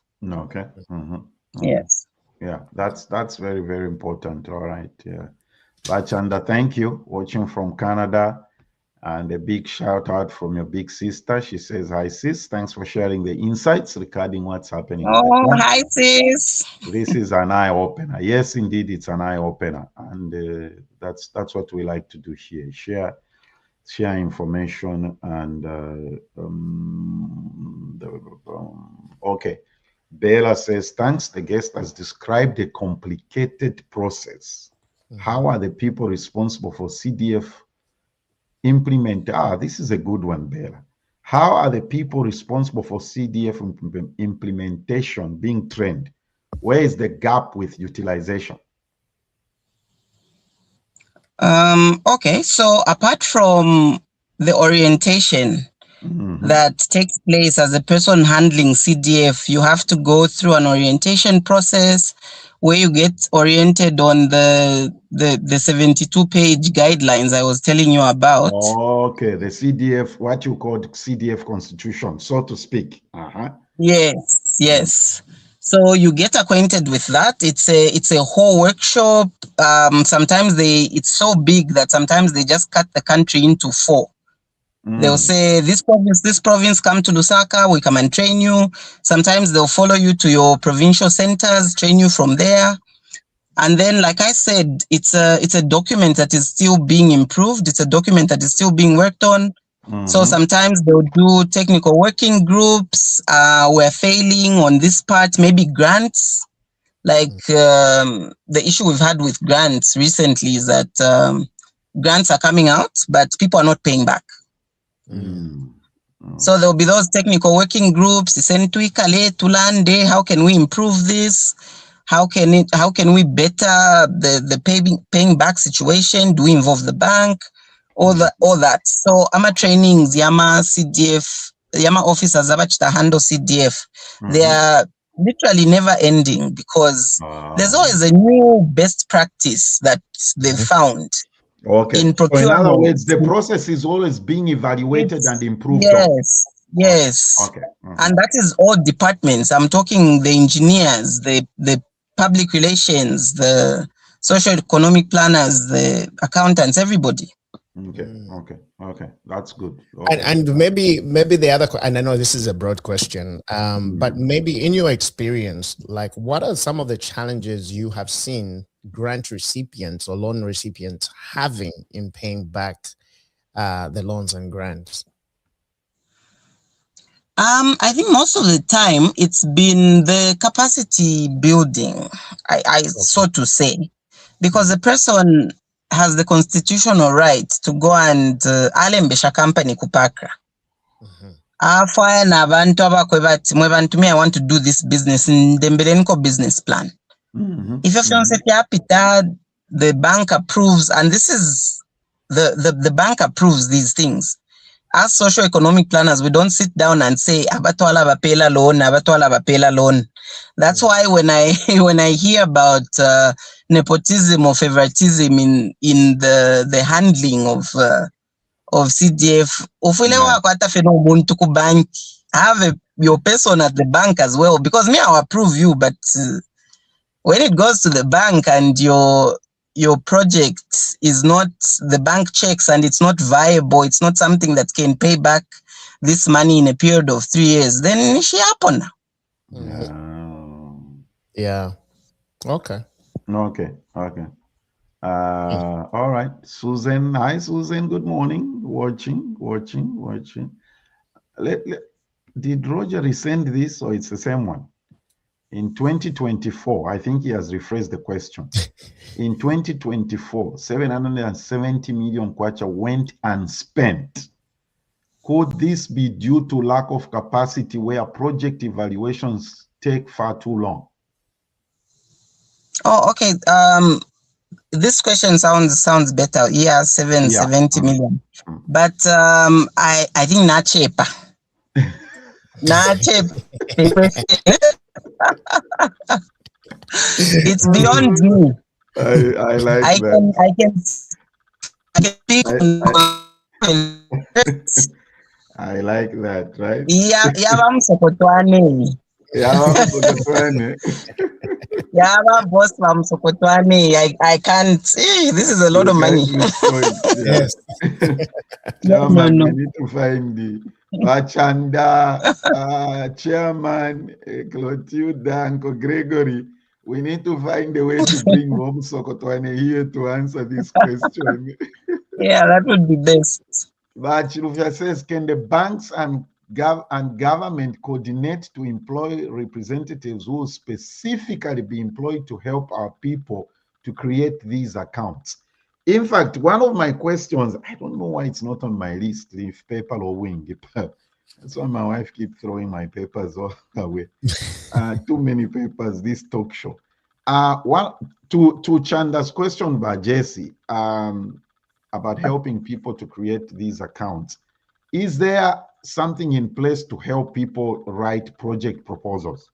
Yes. Yeah, that's very, very important. All right. Yeah. Chanda, thank you. Watching from Canada. And a big shout out from your big sister. She says, hi, sis. Thanks for sharing the insights regarding what's happening. Oh, hi, sis. This is an eye opener. Yes, indeed, it's an eye opener. And that's what we like to do here. Share information and okay. Bella says, thanks. The guest has described a complicated process. How are the people responsible for CDF implement? This is a good one, Bella. How are the people responsible for CDF implementation being trained? Where is the gap with utilization? Okay, so apart from the orientation that takes place as a person handling CDF, you have to go through an orientation process where you get oriented on the 72-page guidelines I was telling you about. Okay, the CDF, what you call CDF constitution, so to speak. Yes. So you get acquainted with that. It's a whole workshop. Sometimes it's so big that sometimes they just cut the country into 4. They'll say, this province, come to Lusaka, we come and train you. Sometimes they'll follow you to your provincial centers, train you from there. And then, like I said, it's a document that is still being improved. It's a document that is still being worked on. So sometimes they'll do technical working groups. We're failing on this part, maybe grants. Like the issue we've had with grants recently is that grants are coming out, but people are not paying back. So there'll be those technical working groups. How can we improve this? How can we better the paying back situation? Do we involve the bank? All that. So AMA trainings, Yama CDF, Yama officers abachita handle CDF. They are literally never ending because there's always a new best practice that they've found. Okay. In procurement. So in other words, the process is always being evaluated and improved. Yes. Okay. And that is all departments. I'm talking the engineers, the public relations, the socio-economic planners, the accountants, everybody. Okay. That's good. Okay. And maybe the other, and I know this is a broad question, but maybe in your experience, like what are some of the challenges you have seen grant recipients or loan recipients having in paying back the loans and grants? I think most of the time it's been the capacity building, so to say, because the person has the constitutional right to go and alembesha company kupakra. I want to do this business in the business plan. If your fiance the bank approves, and this is the bank approves these things. As socio-economic planners, we don't sit down and say abatwala bapela loan. That's why when I hear about nepotism or favoritism in the handling of CDF, have your person at the bank as well, because me I'll approve you, but when it goes to the bank and your project is not, the bank checks and it's not viable, it's not something that can pay back this money in a period of 3 years, then she happen. Yeah. Okay. All right. Susan. Hi, Susan. Good morning. Watching. Did Roger resend this or it's the same one? In 2024, I think he has rephrased the question. In 2024, 770 million kwacha went unspent. Could this be due to lack of capacity where project evaluations take far too long? Oh, okay. This question sounds better. Yeah, 770 million. But I think not cheaper. Not cheap. It's beyond me. I like that. I can speak. I like that, right? Yeah, I'm Sokotwane. Yeah, boss from Sokotwane. I can't see. This is a lot of money. Yes. Chairman, we need to find the Chanda, Chairman, Clotilde, Uncle Gregory. We need to find a way to bring home Sokotwane here to answer this question. Yeah, that would be best. But Chilufya says, can the banks and government coordinate to employ representatives who will specifically be employed to help our people to create these accounts? In fact, one of my questions, I don't know why it's not on my list, if paper or wing. That's why my wife keeps throwing my papers all away. Too many papers, this talk show. To Chanda's question by Jessy, about helping people to create these accounts. Is there something in place to help people write project proposals?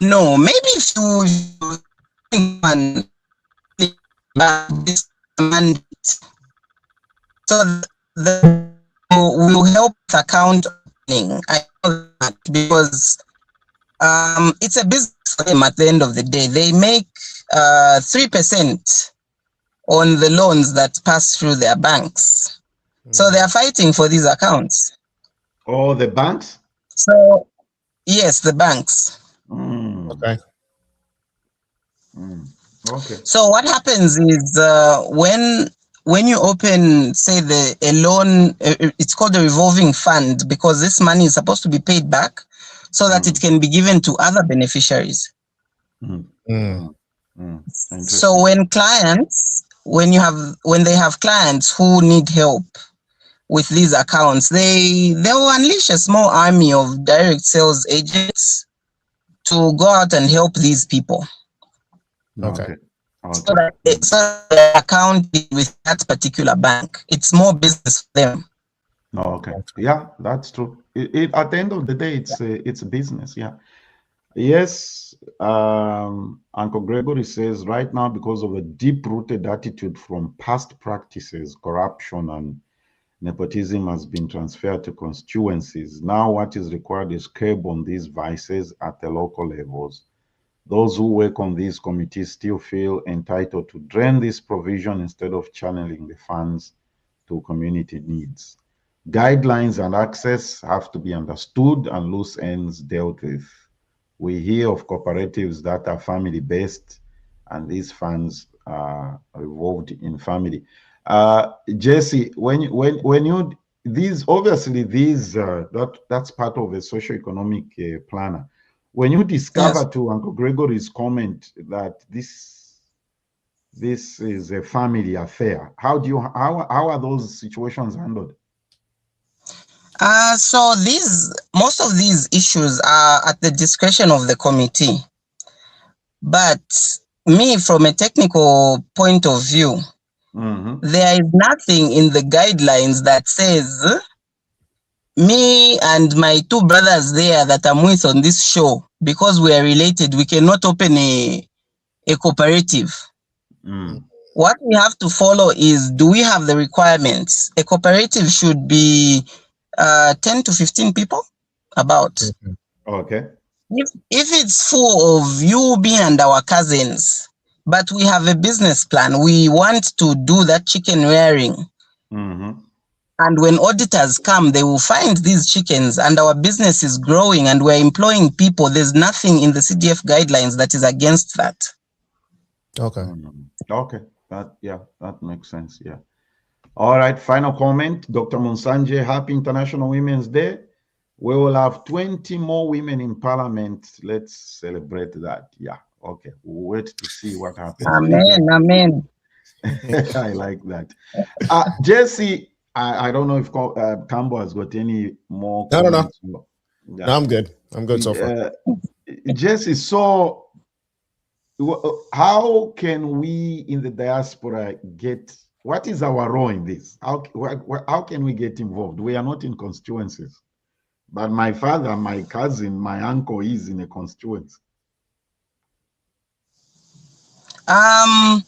No, maybe if you this mandate, so will help account opening. I know that because it's a business for them at the end of the day. They make 3% on the loans that pass through their banks. So they are fighting for these accounts. Oh, the banks? So, yes, the banks. Okay. Okay. So what happens is when you open, say, a loan, it's called a revolving fund, because this money is supposed to be paid back so that it can be given to other beneficiaries. So when they have clients who need help with these accounts, they will unleash a small army of direct sales agents to go out and help these people. Okay. So that the account is with that particular bank. It's more business for them. Okay. Yeah, that's true. At the end of the day, it's a business. Yeah. Yes. Uncle Gregory says right now, because of a deep-rooted attitude from past practices, corruption and nepotism has been transferred to constituencies. Now what is required is curb on these vices at the local levels. Those who work on these committees still feel entitled to drain this provision instead of channeling the funds to community needs. Guidelines and access have to be understood and loose ends dealt with. We hear of cooperatives that are family-based, and these funds are revolved in family. Jessy, when you these obviously these that's part of a socio-economic planner. When you discover, to Uncle Gregory's comment, that this is a family affair, how are those situations handled? So most of these issues are at the discretion of the committee. But me, from a technical point of view, there is nothing in the guidelines that says me and my two brothers there that I'm with on this show, because we are related, we cannot open a cooperative. What we have to follow is, do we have the requirements? A cooperative should be 10 to 15 people, about. Okay. If it's full of you, me, and our cousins, but we have a business plan, we want to do that chicken rearing. And when auditors come, they will find these chickens, and our business is growing and we're employing people. There's nothing in the CDF guidelines that is against that. Okay. Okay. That makes sense. Yeah. All right. Final comment. Dr. Monsanje, happy International Women's Day. We will have 20 more women in parliament. Let's celebrate that. Yeah. Okay. We'll wait to see what happens. Amen. Amen. I like that. Jessy, I don't know if Cambo has got any more comments. No, I'm good. I'm good so far. Jessy, so how can we in the diaspora what is our role in this? How can we get involved? We are not in constituencies. But my father, my cousin, my uncle is in a constituency. I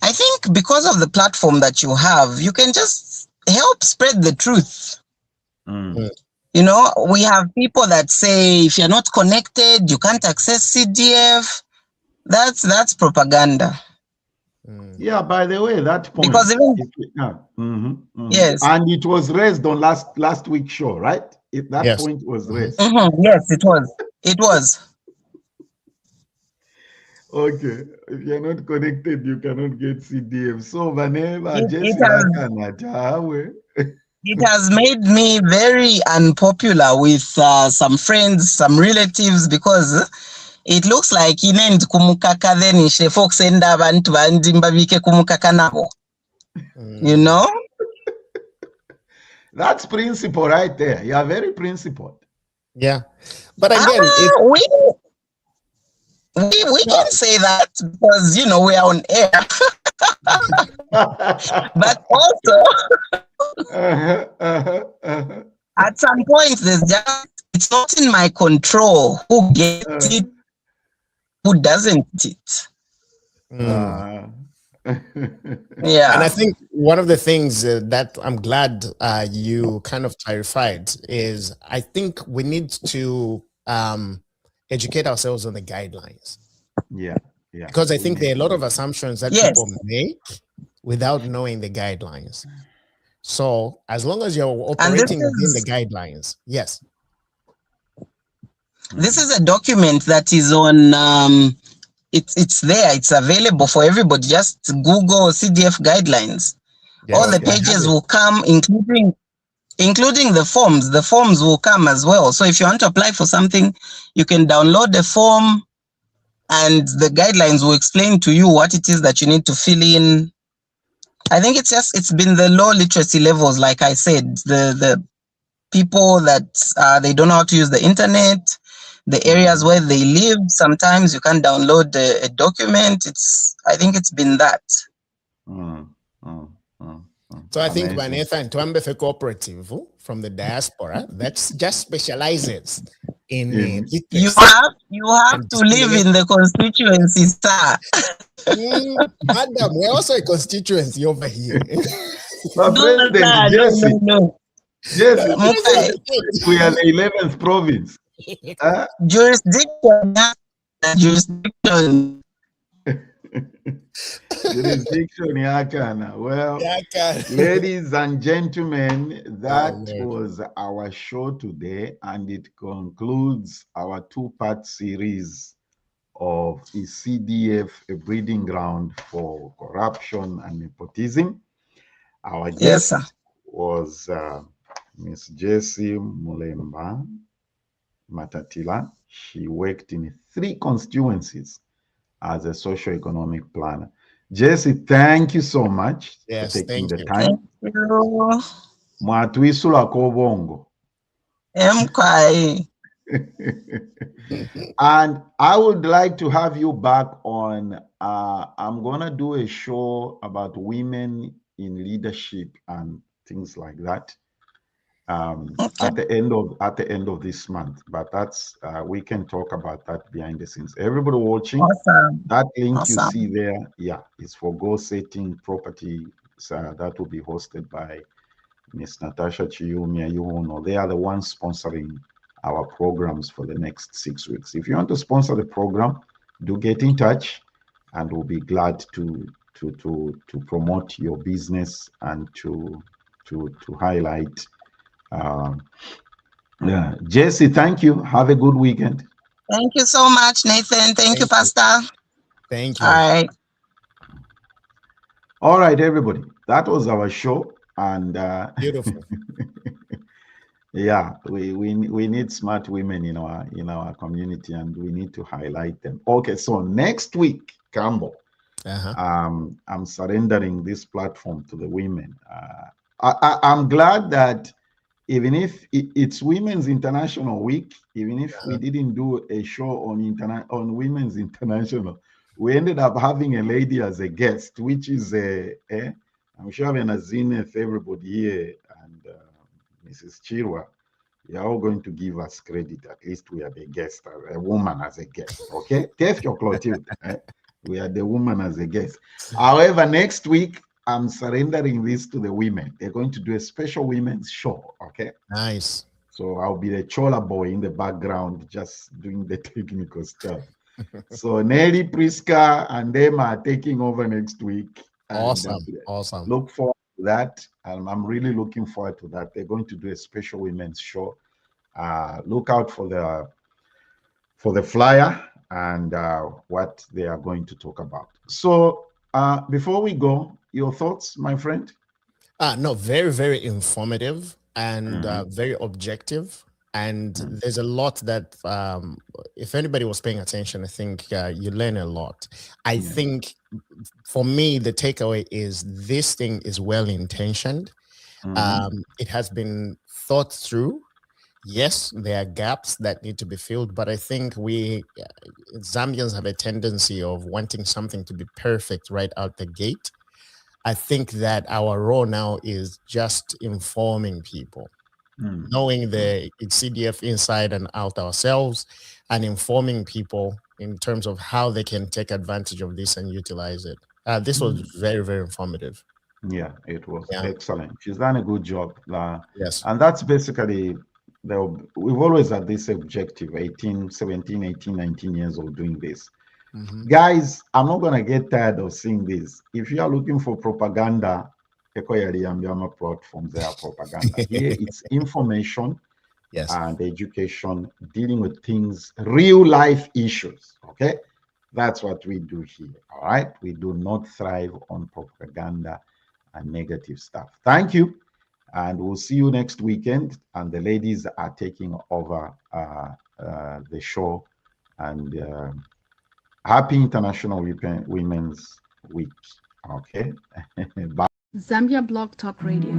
think because of the platform that you have, you can just help spread the truth. You know, we have people that say if you're not connected, you can't access CDF. That's propaganda. Yeah, by the way, that point. Because even yes, and it was raised on last week's show, right? That point was raised. Yes, it was. It was. Okay, if you're not connected, you cannot get CDF. So whenever Jessy it has made me very unpopular with some friends, some relatives, because it looks like inend kumukaka then ishe folks end up bantu bandimbabike kumukaka nabo. You know? That's principle right there. You are very principled. Yeah. But again, we can say that because, you know, we are on air. But also, at some point, it's not in my control who gets it, who doesn't it. Yeah. And I think one of the things that I'm glad you kind of clarified is I think we need to educate ourselves on the guidelines. Yeah. Because I think there are a lot of assumptions that people make without knowing the guidelines. So as long as you're operating within the guidelines, yes. This is a document that is on, it's there, it's available for everybody. Just Google CDF guidelines. All the pages will come, including the forms. The forms will come as well. So if you want to apply for something, you can download the form and the guidelines will explain to you what it is that you need to fill in. I think it's been the low literacy levels, like I said, the people that they don't know how to use the internet, the areas where they live. Sometimes you can't download a document. I think it's been that. So I think Vanessa and Twambefe Cooperative from the diaspora that just specializes in you have to live in the constituency, sir. Madam, we're also a constituency over here. No. Yes, we are the 11th province. Jurisdiction. Jurisdiction Yakana. Well, ladies and gentlemen, that was our show today, and it concludes our two-part series of Is CDF a breeding ground for corruption and nepotism? Our guest was Miss Jessy Lubemba Matatila. She worked in 3 constituencies as a socio-economic planner. Jessy, thank you so much for taking the time. Mwatuisula kobongo. And I would like to have you back on. I'm gonna do a show about women in leadership and things like that. At the end of this month, but that's we can talk about that behind the scenes. Everybody watching, that link you see there, is for goal setting property. That will be hosted by Miss Natasha Chilufya Chanda. They are the ones sponsoring our programs for the next 6 weeks. If you want to sponsor the program, do get in touch, and we'll be glad to promote your business and to highlight. Jessy, thank you. Have a good weekend. Thank you so much, Nathan. Thank you, Pastor. Thank you. All right, everybody. That was our show, and beautiful. we need smart women in our community, and we need to highlight them. Okay, so next week, Campbell, I'm surrendering this platform to the women. I'm glad that even if it's Women's International Week, even if we didn't do a show on Women's International, we ended up having a lady as a guest, which is I'm sure Zenith, everybody here, and Mrs. Chirwa, you're all going to give us credit. At least we are the guest, a woman as a guest. Okay, take your Clotilde. We are the woman as a guest. However, next week I'm surrendering this to the women. They're going to do a special women's show. Okay. Nice. So I'll be the chola boy in the background, just doing the technical stuff. So Nelly, Priska, and them are taking over next week. Awesome. And, awesome. Look forward to that. And I'm really looking forward to that. They're going to do a special women's show. Look out for the flyer and what they are going to talk about. So before we go, your thoughts, my friend? No, very, very informative and very objective. And there's a lot that, if anybody was paying attention, I think you learn a lot. I think for me, the takeaway is this thing is well-intentioned. It has been thought through. Yes, there are gaps that need to be filled, but I think we Zambians have a tendency of wanting something to be perfect right out the gate. I think that our role now is just informing people, knowing the CDF inside and out ourselves, and informing people in terms of how they can take advantage of this and utilize it. This was very, very informative. Yeah, it was excellent. She's done a good job. Yes. And that's basically, we've always had this objective, 18, 17, 18, 19 years of doing this. Guys, I'm not going to get tired of seeing this. If you are looking for propaganda, platforms, there are propaganda. Here it's information and education, dealing with things, real life issues. Okay, that's what we do here. All right, we do not thrive on propaganda and negative stuff. Thank you, and we'll see you next weekend. And the ladies are taking over the show. And happy International Women's Week. Okay, bye. Zambia Blog Talk Radio.